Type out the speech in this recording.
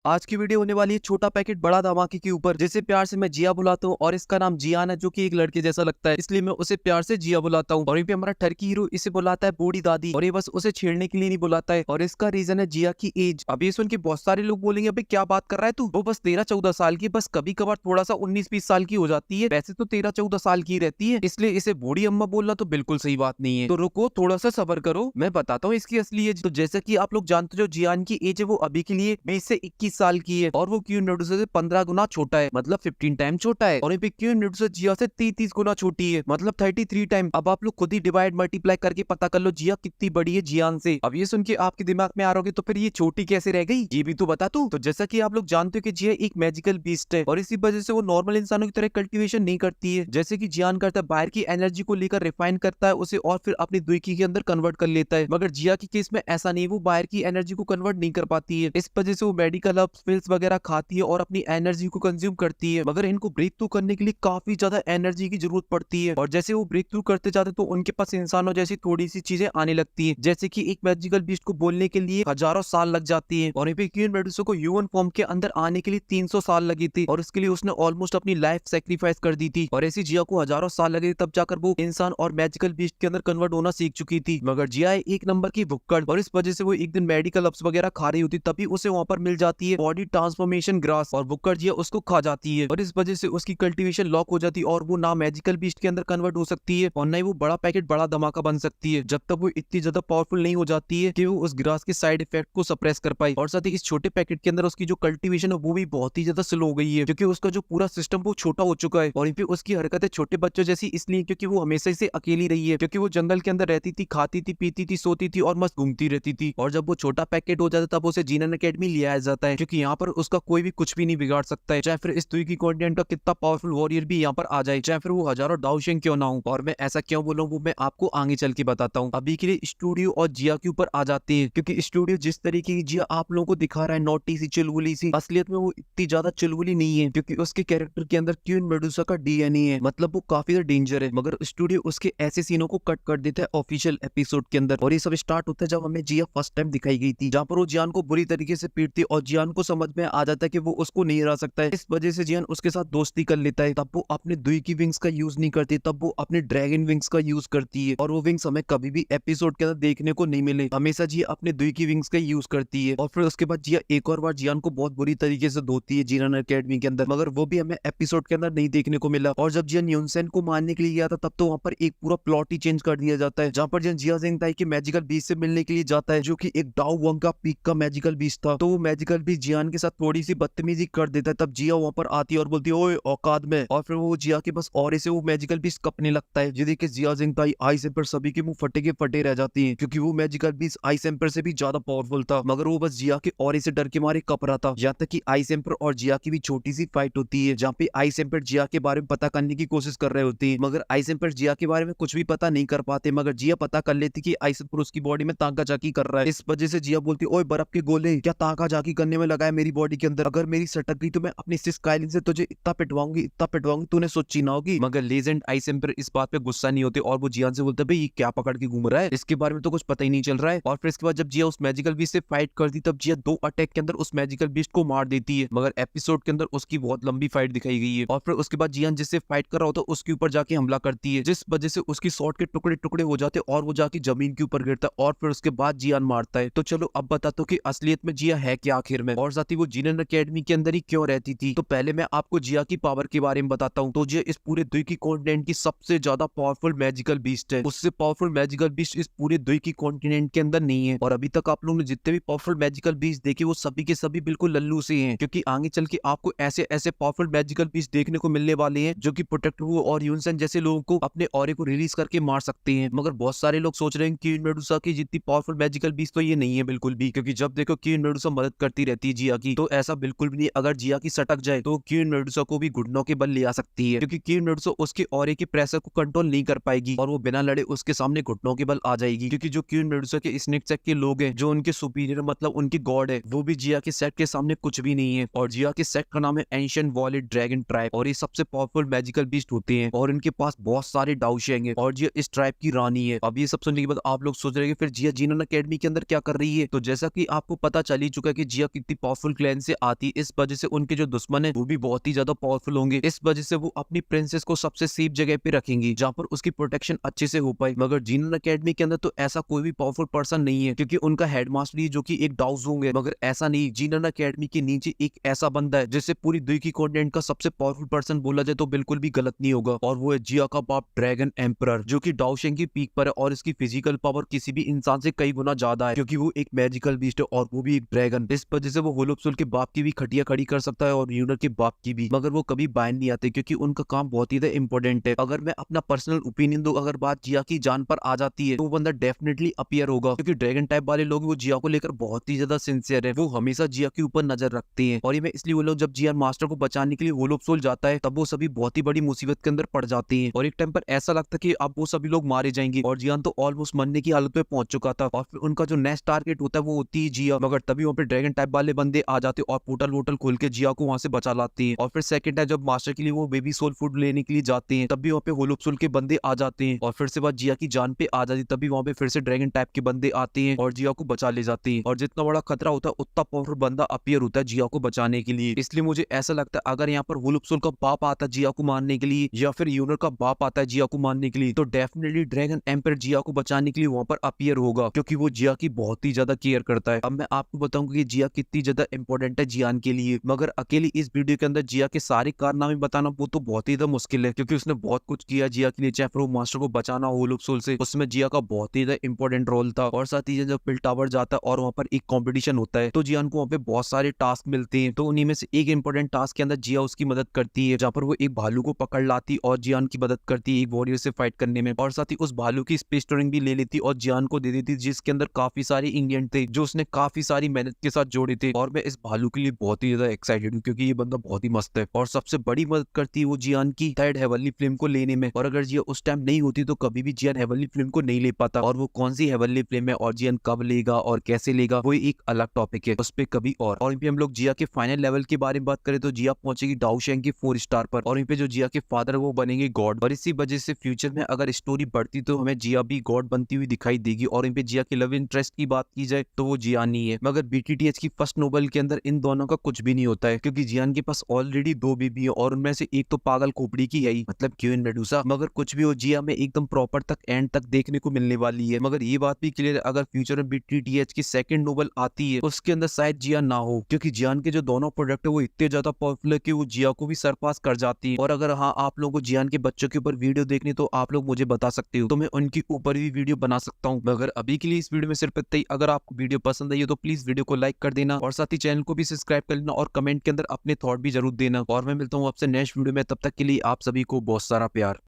आज की वीडियो होने वाली है छोटा पैकेट बड़ा धमाके के ऊपर, जिसे प्यार से मैं जिया बुलाता हूँ और इसका नाम जियान है, जो कि एक लड़के जैसा लगता है, इसलिए मैं उसे प्यार से जिया बुलाता हूँ। और यहाँ पे हमारा टर्की हीरो इसे बुलाता है बूढ़ी दादी, और ये बस उसे छेड़ने के लिए नहीं बुलाता है, और इसका रीजन है जिया की एज। अभी सुन के बहुत सारे लोग बोलेंगे अभी क्या बात कर रहा है तू, वो बस 13-14 साल की, बस कभी कभार थोड़ा सा 19-20 साल की हो जाती है, वैसे तो 13-14 साल की रहती है, इसलिए इसे बूढ़ी अम्मा बोलना तो बिल्कुल सही बात नहीं है। तो रुको, थोड़ा सा सबर करो, मैं बताता हूँ इसकी असली एज। तो जैसा कि आप लोग जानते हो, जियान की एज है वो अभी के लिए 20 से 21 साल की है, और वो क्यून मेडुसा से 15 गुना छोटा है, मतलब 15 टाइम छोटा है। और क्यून मेडुसा जिया से 30 गुना छोटी है, मतलब 33 टाइम। अब आप लोग खुद ही डिवाइड मल्टीप्लाई करके पता कर लो जिया कितनी बड़ी है जियान से। अब ये सुन के आपके दिमाग में आ रहोगे तो फिर ये छोटी कैसे रह गई, ये भी तो बता तू। तो जैसा कि आप लोग जानते हो कि जिया एक मैजिकल बीस्ट है, और इसी वजह से वो नॉर्मल इंसानों की तरह कल्टीवेशन नहीं करती है, जैसे कि जियान करता है। बाहर की एनर्जी को लेकर रिफाइन करता है उसे, और फिर अपनी दुईकी के अंदर कन्वर्ट कर लेता है। मगर जिया के केस में ऐसा नहीं, वो बाहर की एनर्जी को कन्वर्ट नहीं कर पाती है। इस वजह से वो मेडिकल हर्ब्स पिल्स वगैरह खाती है और अपनी एनर्जी को कंज्यूम करती है। मगर इनको ब्रेक थ्रू करने के लिए काफी ज्यादा एनर्जी की जरूरत पड़ती है, और जैसे वो ब्रेक थ्रू करते जाते तो उनके पास इंसानों जैसी थोड़ी सी चीजें आने लगती है, जैसे कि एक मैजिकल बीस्ट को बोलने के लिए हजारों साल लग जाती है। और यहाँ पे क्वीन मेडुसा को ह्यूमन फॉर्म के अंदर आने के लिए 300 साल लगी थी, और उसके लिए उसने ऑलमोस्ट अपनी लाइफ सेक्रीफाइस कर दी थी। और ऐसी जिया को हजारों साल लगे तब जाकर वो इंसान और मैजिकल बीस्ट के अंदर कन्वर्ट होना सीख चुकी थी। मगर जिया है एक नंबर की भुक्कड़, और इस वजह से वो एक दिन मेडिकल हर्ब्स वगैरह खा रही होती, तभी उसे वहां पर मिल जाती है बॉडी ट्रांसफॉर्मेशन ग्रास, और भुक्कड़ जिया उसको खा जाती है, और इस वजह से उसकी कल्टीवेशन लॉक हो जाती है, और वो ना मैजिकल बीस्ट के अंदर कन्वर्ट हो सकती है, और ना ही वो बड़ा पैकेट बड़ा धमाका बन सकती है, जब तक वो इतनी ज्यादा पावरफुल नहीं हो जाती है कि वो उस ग्रास के साइड इफेक्ट को सप्रेस कर पाए। और साथ ही इस छोटे पैकेट के अंदर उसकी जो कल्टीवेशन है वो भी बहुत ही ज्यादा स्लो हो गई है, क्योंकि उसका जो पूरा सिस्टम वो छोटा हो चुका है। और इन पे उसकी हरकतें छोटे बच्चों जैसी इसलिए क्योंकि वो हमेशा से अकेली रही है, क्योंकि वो जंगल के अंदर रहती थी, खाती थी, पीती थी, सोती थी और मस्त घूमती रहती थी। और जब वो छोटा पैकेट हो जाता है तब उसे जीनन एकेडमी ले आया जाता है, क्योंकि यहाँ पर उसका कोई भी कुछ भी नहीं बिगाड़ सकता है, चाहे फिर इस दुई की कॉन्टिनेंट का कितना पावरफुल वॉरियर भी यहाँ पर आ जाए, चाहे फिर वो हजारों दाऊशेंग क्यों ना हो। और मैं ऐसा क्यों बोलूँ वो मैं आपको आगे चल के बताता हूँ। अभी के लिए स्टूडियो और जिया के ऊपर आ जाते हैं, क्योंकि स्टूडियो जिस तरीके की जिया आप लोगों को दिखा रहा है, नोटी सी, चुलबुली सी, असलियत में वो इतनी ज्यादा चुलबुली नहीं है, क्योंकि उसके कैरेक्टर के अंदर क्वीन मेडुसा का डीएनए है, मतलब वो काफी ज्यादा डेंजर है। मगर स्टूडियो उसके ऐसे सीनों को कट कर देता है ऑफिशियल एपिसोड के अंदर, और ये सब स्टार्ट होता है जब हमें जिया फर्स्ट टाइम दिखाई गई थी, जहाँ पर वो जियान को बुरी तरीके से पीटती, और जियान को समझ में आ जाता है कि वो उसको नहीं हरा सकता है। इस वजह से जियान उसके साथ दोस्ती कर लेता है। तब वो अपने दुई की विंग्स का यूज नहीं करती, तब वो अपने ड्रैगन विंग्स का यूज करती है, और वो विंग्स हमें कभी भी एपिसोड के अंदर देखने को नहीं मिले। हमेशा जिया अपने दुई की विंग्स का यूज करती है, और फिर उसके बाद जिया एक और बार जियान को बहुत बुरी तरीके से धोती है जीनन एकेडमी के अंदर, मगर वो भी हमें एपिसोड के अंदर नहीं देखने को मिला। और जब जियान यूनसेन को मारने के लिए गया था तब तो वहां पर एक पूरा प्लॉट ही चेंज कर दिया जाता है, जहाँ पर जिया जेंगताई के मैजिकल बीस्ट से मिलने के लिए जाता है, जो कि एक डाउ वंग का पीक का मैजिकल बीस्ट था। तो वो मैजिकल बीस्ट जियान के साथ थोड़ी सी बदतमीजी कर देता है, तब जिया वहां पर आती है और बोलती है ओए औकात में, और फिर वो जिया के बस और से वो मैजिकल बीस्ट कपने लगता है, जिससे कि जिया जेंगताई आइस एम्पर सभी के मुंह फटे के फटे रह जाती हैं, क्योंकि वो मैजिकल बीस्ट आइस एम्पर से भी ज्यादा पावरफुल था। मगर वो बस जिया के और से डर के मारे कप रहा था। यहाँ तक कि आइस एम्पर और जिया की भी छोटी सी फाइट होती है, जहाँ पे आइस एम्पर जिया के बारे में पता करने की कोशिश कर रहे होती है, मगर आइस एम्पर जिया के बारे में कुछ भी पता नहीं कर पाते। मगर जिया पता कर लेती कि आइस एम्पर उसकी बॉडी में ताका जाकी कर रहा है। इस वजह से जिया बोलती ओए बर्फ के गोले क्या ताका जाकी करने में लगा है मेरी बॉडी के अंदर, अगर मेरी सटक गई तो मैं अपनी सिस काइलिन से तुझे इतना पिटवाऊंगी तूने सोची ना होगी। मगर लेजेंड आइस एम्पर इस बात पे गुस्सा नहीं होते, और वो जियान से बोलते भाई ये क्या पकड़ के घूम रहा है, इसके बारे में तो कुछ पता ही नहीं चल रहा है। और फिर इसके बाद जब जिया उस मैजिकल बीस्ट से फाइट करती तब जिया 2 अटैक के अंदर उस मैजिकल बीस्ट को मार देती है। मगर एपिसोड के अंदर उसकी बहुत लंबी फाइट दिखाई गई है, और फिर उसके बाद जियान जिससे फाइट कर रहा होता है उसके ऊपर जाके हमला करती है, जिस वजह से उसकी शॉट के टुकड़े टुकड़े हो जाते हैं, और वो जाके जमीन के ऊपर गिरता है, और फिर उसके बाद जियान मारता है। तो चलो अब बताता हूँ कि असलियत में जिया है क्या आखिर में, और साथ ही वो जीनन एकेडमी के अंदर ही क्यों रहती थी। तो पहले मैं आपको जिया की पावर के बारे में बताता हूँ। तो जिया इस पूरे द्वीप की कॉन्टिनेंट की सबसे ज्यादा पावरफुल मैजिकल बीस्ट है, उससे पावरफुल मैजिकल बीस्ट इस पूरे द्वीप की कॉन्टिनेंट के अंदर नहीं है। और अभी तक आप लोगों ने जितने भी पावरफुल मैजिकल बीस्ट देखे वो सभी के सभी बिल्कुल लल्लू से हैं, क्योंकि आगे चल के आपको ऐसे ऐसे पावरफुल मैजिकल बीस्ट देखने को मिलने वाले हैं जो कि प्रोटेक्टर वो और यूनसेन जैसे लोगों को अपने ऑरे को रिलीज करके मार सकते हैं। मगर बहुत सारे लोग सोच रहे हैं कि मेडुसा की जितनी पावरफुल मैजिकल बीस्ट तो ये नहीं है बिल्कुल भी, क्योंकि जब देखो क्वीन मेडुसा मदद करती रहती है जिया की, तो ऐसा बिल्कुल भी नहीं। अगर जिया की सटक जाए तो क्वीन मेडुसा को भी घुटनों के बल ले आ सकती है, क्योंकि क्वीन मेडुसा उसके ऑरे के प्रेशर को कंट्रोल नहीं कर पाएगी, और वो बिना लड़े उसके सामने घुटनों के बल आ जाएगी। क्योंकि जो क्वीन मेडुसा के स्नेक सेक्ट के लोग हैं, जो उनके सुपीरियर मतलब उनकी गॉड है, वो भी जिया के सेट के सामने कुछ भी नहीं है। और जिया के सेट का नाम है एंशिएंट वॉलेट ड्रैगन ट्राइब, और ये सबसे पावरफुल मैजिकल बीस्ट होते हैं, और इनके पास बहुत सारे दाऊशेंग हैं, और जिया इस ट्राइब की रानी है। अब ये सब सुनने के बाद आप लोग सोच रहे हैं कि फिर जिया जीनन एकेडमी के अंदर क्या कर रही है। तो जैसा कि आपको पता चल ही चुका है कि जिया की बहुत ही पावरफुल क्लैन से आती है, इस वजह से उनके जो दुश्मन है वो भी बहुत ही ज्यादा पावरफुल होंगे। इस वजह से वो अपनी प्रिंसेस को सबसे सेफ जगह पे रखेंगी जहाँ पर उसकी प्रोटेक्शन अच्छे से हो पाए। मगर जीनन अकेडमी के अंदर तो ऐसा कोई भी पावरफुल पर्सन नहीं है, क्योंकि उनका हेडमास्टर जो कि एक डाउजोंग है। मगर ऐसा नहीं, जीनन अकेडमी के नीचे एक ऐसा बंदा है जिसे पूरी दुई की कॉन्टिनेंट का सबसे पावरफुल पर्सन बोला जाए तो बिल्कुल भी गलत नहीं होगा, और वो है जिया का बाप ड्रैगन एम्परर, जो कि डाओशेंग की पीक पर है और इसकी फिजिकल पावर किसी भी इंसान से कई गुना ज्यादा है, क्योंकि वो एक मैजिकल बीस्ट है और वो भी एक ड्रैगन। इस वजह से वो होलोप्सोल के बाप की भी खटिया खड़ी कर सकता है और यूनर के बाप की भी। मगर वो कभी बाहर नहीं आते क्योंकि उनका काम बहुत ही इंपॉर्टेंट है। अगर मैं अपना पर्सनल ओपिनियन दूं, अगर बात जिया की जान पर आ जाती है तो वो बंदा डेफिनेटली अपीयर होगा, क्योंकि ड्रैगन टाइप वाले लोग वो जिया को लेकर बहुत ही ज्यादा सिंसियर है। वो हमेशा जिया के ऊपर नजर रखते हैं, और ये मैं इसलिए बोल, जब जिया मास्टर को बचाने के लिए होलोप्सोल जाता है तब वो सभी बहुत ही बड़ी मुसीबत के अंदर पड़ जाते हैं, और एक टाइम पर ऐसा लगता है कि अब वो सभी लोग मारे जाएंगे, और जियान तो ऑलमोस्ट मरने की हालत में पहुंच चुका था। और फिर उनका जो नेक्स्ट टारगेट होता है वो होती है जिया। मगर तभी वहाँ पे ड्रैगन टाइप वाले बंदे आ जाते और पोर्टल वोटल खोल के जिया को वहां से बचा लाते हैं। और फिर सेकंड टाइम जब मास्टर के लिए वो बेबी सोल फूड लेने के लिए जाते हैं तब भी वहाँ पे होलोप्सोल के बंदे आ जाते हैं, और फिर से बात जिया की जान पे आ जाती है। तभी वहाँ पे फिर से ड्रैगन टाइप के बंदे आते हैं और जिया को बचा ले जाते हैं, और जितना बड़ा खतरा होता है उतना पावरफुल बंदा अपीयर होता है जिया को बचाने के लिए। इसलिए मुझे ऐसा लगता है अगर यहाँ पर होलोप्सोल का बाप आता है जिया को मारने के लिए, या फिर यूनर का बाप आता है जिया को मारने के लिए, तो डेफिनेटली ड्रैगन एम्पायर जिया को बचाने के लिए वहां पर अपीयर होगा, क्योंकि वो जिया की बहुत ही ज्यादा केयर करता है। अब मैं आपको बताऊंगा कि जिया कितनी ज्यादा इंपॉर्टेंट है जियान के लिए। मगर अकेली इस वीडियो के अंदर जिया के सारे कारनामे बताना वो तो बहुत ही ज्यादा मुश्किल है, क्योंकि उसने बहुत कुछ किया जिया के लिए, चाहे फिर वो मास्टर को बचाना हो होलोप्सोल से, उसमें जिया का बहुत ही ज्यादा इंपॉर्टेंट रोल था। और साथ ही जब पिल टावर जाता है और वहाँ पर एक कॉम्पिटिशन होता है तो जियान को वहाँ पे बहुत सारे टास्क मिलते हैं, तो उन्हीं में से एक इंपॉर्टेंट टास्क के अंदर जिया उसकी मदद करती है, जहाँ पर वो एक भालू को पकड़ लाती और जियान की मदद करती है एक वॉरियर से फाइट करने में, और साथ ही उस भालू की स्पेस टूरिंग भी ले लेती और जियान को दे देती, जिसके अंदर काफी सारे इंग्रेडिएंट थे जो उसने काफी सारी मेहनत के साथ जोड़े थे। और मैं इस भालू के लिए बहुत ही ज्यादा एक्साइटेड हूँ, क्योंकि ये बंदा बहुत ही मस्त है। और सबसे बड़ी मदद करती है वो जियान की थर्ड हेवनली फ्लेम को लेने में, और अगर जिया उस टाइम नहीं होती तो कभी भी जियान हेवनली फ्लेम को नहीं ले पाता। और वो कौन सी हेवनली फ्लेम है और जियान कब लेगा और कैसे लेगा वो एक अलग टॉपिक है, उस पर कभी और भी हम लोग जिया के फाइनल लेवल के बारे में बात करें तो जिया पहुंचेगी डाओशेंग के 4 स्टार पर, और यहाँ पे जो जिया के फादर वो बनेंगे गॉड। और इसी वजह से फ्यूचर में अगर स्टोरी बढ़ती तो हमें जिया भी गॉड बनती हुई दिखाई देगी। और यहाँ पे जिया के लव इंटरेस्ट की बात की जाए तो वो जियान ही है। मगर बीटीटीएच की फर्स्ट नोवेल के अंदर इन दोनों का कुछ भी नहीं होता है, क्योंकि जियान के पास ऑलरेडी 2 बेबी है और उनमें से एक तो पागल खोपड़ी की है ही, मतलब क्यून मेडुसा। मगर कुछ भी हो जिया में एकदम प्रॉपर तक एंड तक देखने को मिलने वाली है। मगर ये बात भी क्लियर है अगर फ्यूचर में बीटीटीएच की सेकंड नोवेल आती है उसके अंदर शायद जिया ना हो, क्योंकि जियान के जो दोनों प्रोडक्ट है वो इतने ज्यादा पावरफुल है कि वो जिया को भी सरपास कर जाती है। और अगर हाँ आप लोगों को जियान के बच्चों के ऊपर वीडियो देखनी तो आप लोग मुझे बता सकते हो, तो मैं उनके ऊपर भी वीडियो बना सकता हूँ। मगर अभी के लिए इस वीडियो में सिर्फ इतना ही। अगर आपको वीडियो पसंद आई हो तो प्लीज वीडियो को लाइक कर देना, और साथ ही चैनल को भी सब्सक्राइब कर लेना, और कमेंट के अंदर अपने थॉट भी जरूर देना। और मैं मिलता हूँ आपसे नेक्स्ट वीडियो में, तब तक के लिए आप सभी को बहुत सारा प्यार।